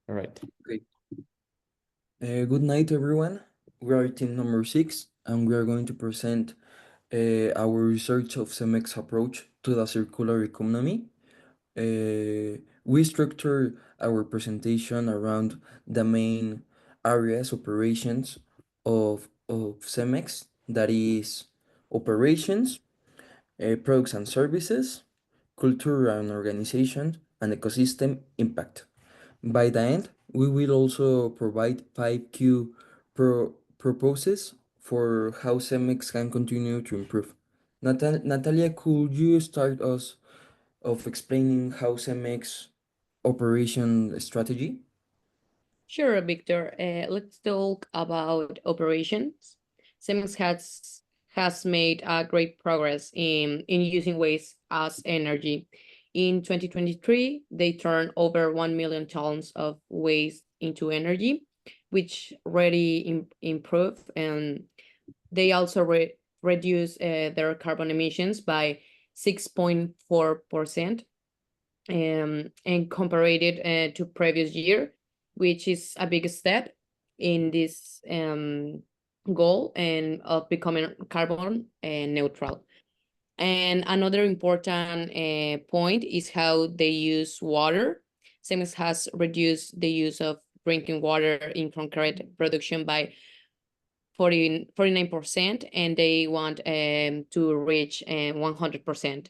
All right. Okay. Good night, everyone. We are team number 6, and we are going to present our research of CEMEX approach to the circular economy. We structure our presentation around the main areas operations of CEMEX, that is operations, products and services, culture and organization, and ecosystem impact. By the end, we will also provide 5 purposes for how CEMEX can continue to improve. Natalia, could you start us of explaining how CEMEX operation strategy? Sure, Victor. Let's talk about operations. Cemex has made great progress in using waste as energy. In 2023, they turned over 1 million tons of waste into energy, which really improved. And they also reduced their carbon emissions by 6.4%, and compared it to previous year, which is a big step in this goal and of becoming carbon neutral. And another important point is how they use water. Cemex has reduced the use of drinking water in concrete production by 49%, and they want to reach 100%.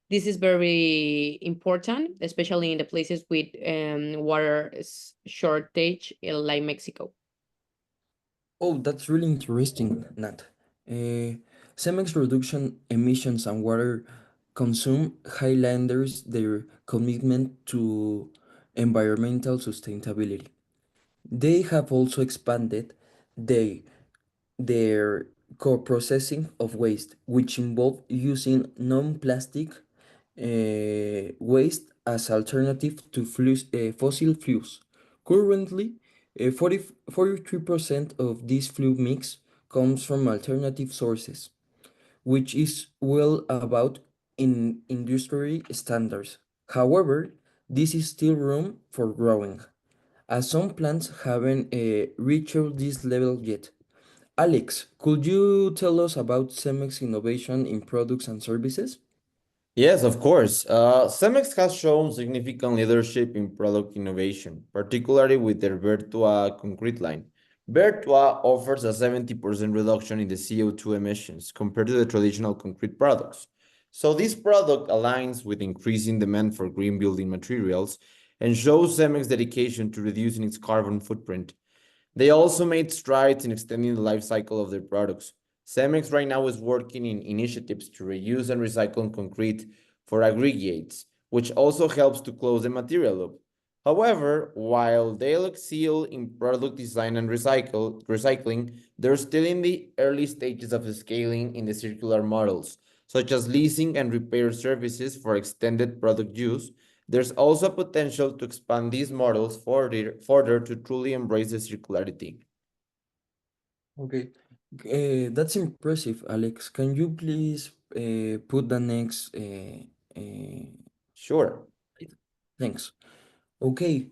This is very important, especially in the places with water shortage, like Mexico. Oh, that's really interesting, Nat. Cemex reduction emissions and water consume highlanders their commitment to environmental sustainability. They have also expanded they, their co-processing of waste, which involve using non-plastic waste as alternative to fossil fuels. Currently, 43% of this fuel mix comes from alternative sources, which is well above in industry standards. However, this is still room for growing, as some plants haven't reached this level yet. Alex, could you tell us about Cemex innovation in products and services? Yes, of course. Cemex has shown significant leadership in product innovation, particularly with their Vertua concrete line. Vertua offers a 70% reduction in the CO2 emissions compared to the traditional concrete products. So this product aligns with increasing demand for green building materials and shows Cemex dedication to reducing its carbon footprint. They also made strides in extending the life cycle of their products. Cemex right now is working in initiatives to reuse and recycle concrete for aggregates, which also helps to close the material loop. However, while they excel in product design and recycling, they're still in the early stages of scaling in the circular models, such as leasing and repair services for extended product use. There's also potential to expand these models further to truly embrace the circularity. Okay, that's impressive, Alex. Can you please put the next? Sure. Thanks. Okay,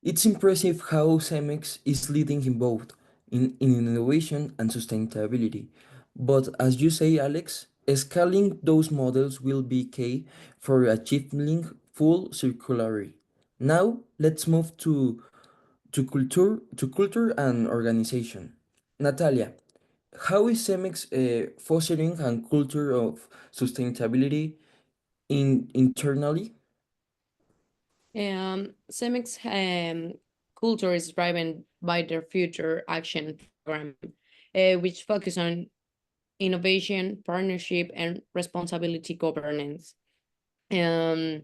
it's impressive how Cemex is leading in both in innovation and sustainability. But as you say, Alex, scaling those models will be key for achieving full circularity. Now, let's move to culture and organization. Natalia, how is Cemex fostering a culture of sustainability internally? Cemex culture is driven by their future action program, which focus on innovation, partnership, and responsibility governance. Um,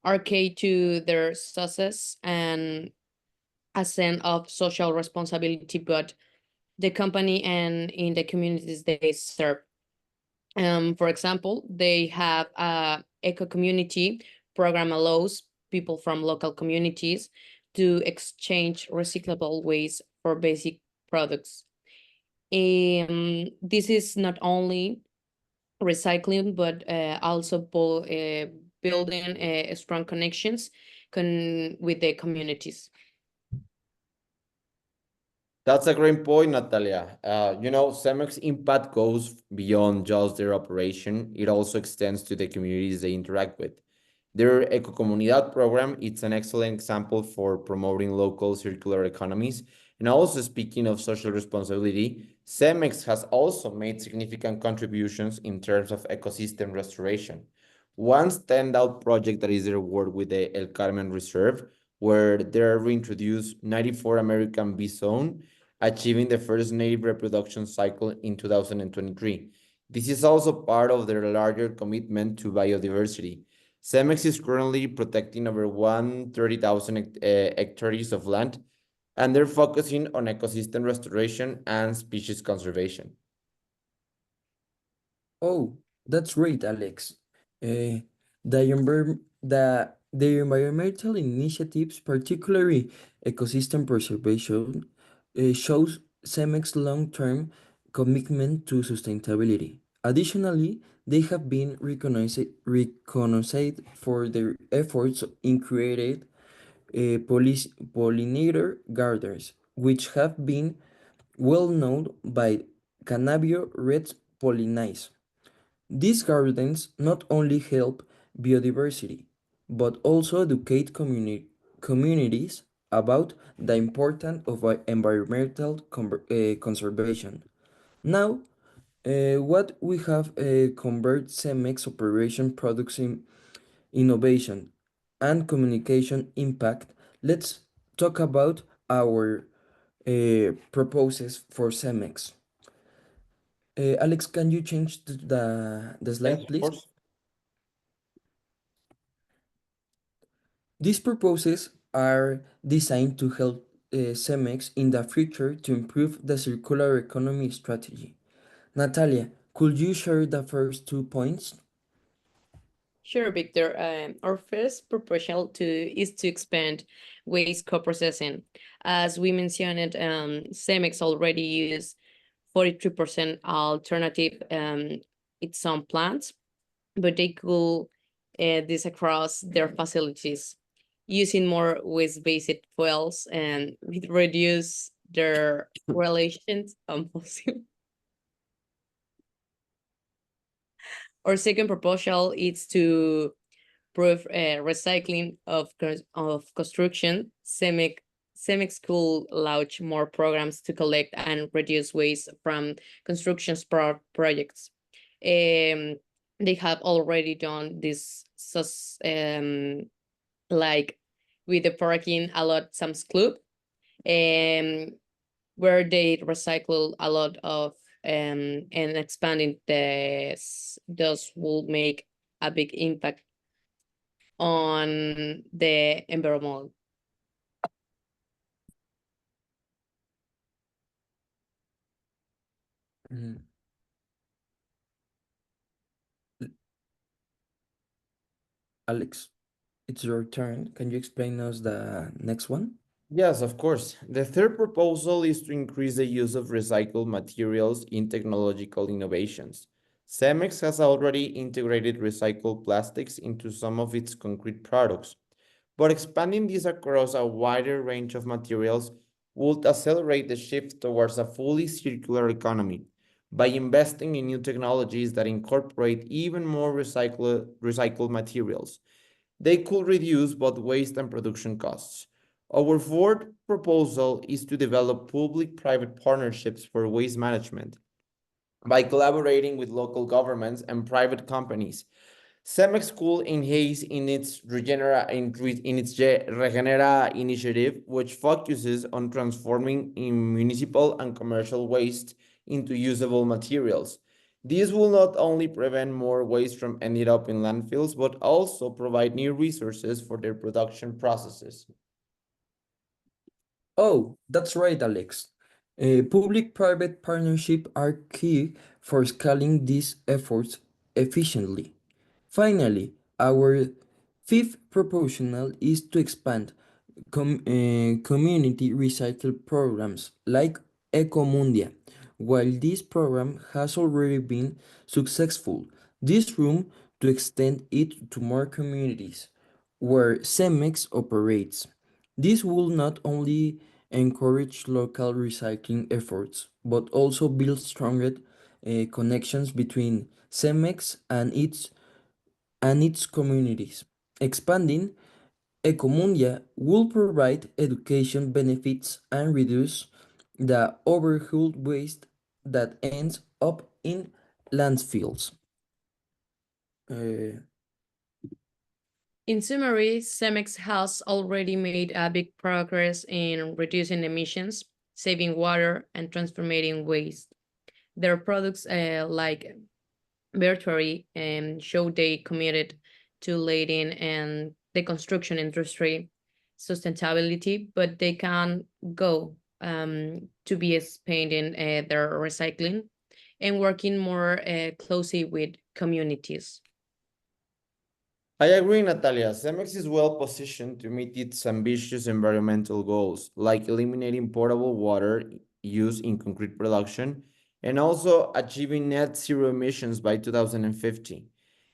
are key to their success and a sense of social responsibility, but the company and in the communities they serve. For example, they have a eco community program allows people from local communities to exchange recyclable waste for basic products. This is not only recycling, but also building strong connections with the communities. That's a great point, Natalia. Cemex impact goes beyond just their operation. It also extends to the communities they interact with. Their Ecocomunidad program, it's an excellent example for promoting local circular economies. And also speaking of social responsibility, Cemex has also made significant contributions in terms of ecosystem restoration. One standout project that is their work with the El Carmen Reserve, where they reintroduced 94 American bison, achieving the first native reproduction cycle in 2023. This is also part of their larger commitment to biodiversity. Cemex is currently protecting over 130,000 hectares of land, and they're focusing on ecosystem restoration and species conservation. Oh, that's great, Alex. The environmental initiatives, particularly ecosystem preservation, shows CEMEX long-term commitment to sustainability. Additionally, they have been recognized for their efforts in creating pollinator gardens, which have been well known by Cannabio red pollinize. These gardens not only help biodiversity, but also educate communities about the importance of environmental conservation. Now, what we have convert CEMEX operation products in innovation and communication impact. Let's talk about our proposes for CEMEX. Alex, can you change the Yes, slide, of please? course. These proposals are designed to help CEMEX in the future to improve the circular economy strategy. Natalia, could you share the first 2 points? Sure, Victor. Our first proposal is to expand waste co-processing. As we mentioned, Cemex already use 42% alternative in some plants, but they could this across their facilities using more waste-based fuels and reduce their relations on fossil. Our second proposal is to prove recycling of construction. CEMEX could launch more programs to collect and reduce waste from construction projects. They have already done this, like with the parking a lot Sam's Club, where they recycle a lot of and expanding this those will make a big impact on the environment. Mm. Alex, it's your turn. Can you explain us the next one? Yes, of course. The third proposal is to increase the use of recycled materials in technological innovations. Cemex has already integrated recycled plastics into some of its concrete products, but expanding this across a wider range of materials would accelerate the shift towards a fully circular economy. By investing in new technologies that incorporate even more recycled materials, they could reduce both waste and production costs. Our fourth proposal is to develop public-private partnerships for waste management. By collaborating with local governments and private companies, CEMEX could enhance in its Regenera initiative, which focuses on transforming in municipal and commercial waste into usable materials. This will not only prevent more waste from ending up in landfills, but also provide new resources for their production processes. Oh, that's right, Alex. Public-private partnership are key for scaling these efforts efficiently. Finally, our fifth proposal is to expand community recycle programs like Ecomundia. While this program has already been successful, this room to extend it to more communities where CEMEX operates. This will not only encourage local recycling efforts, but also build stronger connections between CEMEX and its communities. Expanding Ecomundia will provide education benefits and reduce the overhaul waste that ends up in landfills. Uh, In summary, Cemex has already made a big progress in reducing emissions, saving water, and transforming waste. Their products like Virtuary show they committed to leading and the construction industry sustainability, but they can go to be expanding their recycling and working more closely with communities. I agree, Natalia. Cemex is well positioned to meet its ambitious environmental goals, like eliminating potable water use in concrete production and also achieving net zero emissions by 2050.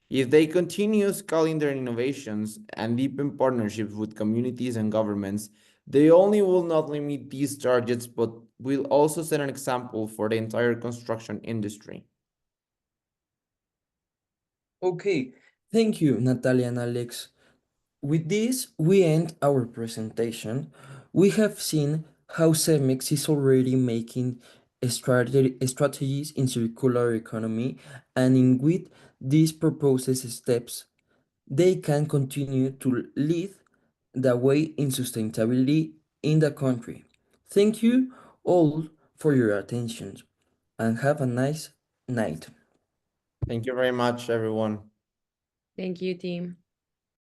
If they continue scaling their innovations and deepen partnerships with communities and governments, they only will not limit these targets, but will also set an example for the entire construction industry. okay, thank you, Natalia and Alex. With this, we end our presentation. We have seen how Cemex is already making strategies in circular economy, and in with these proposed steps, they can continue to lead the way in sustainability in the country. Thank you all for your attention and have a nice night. Thank you very much, everyone. Thank you, team.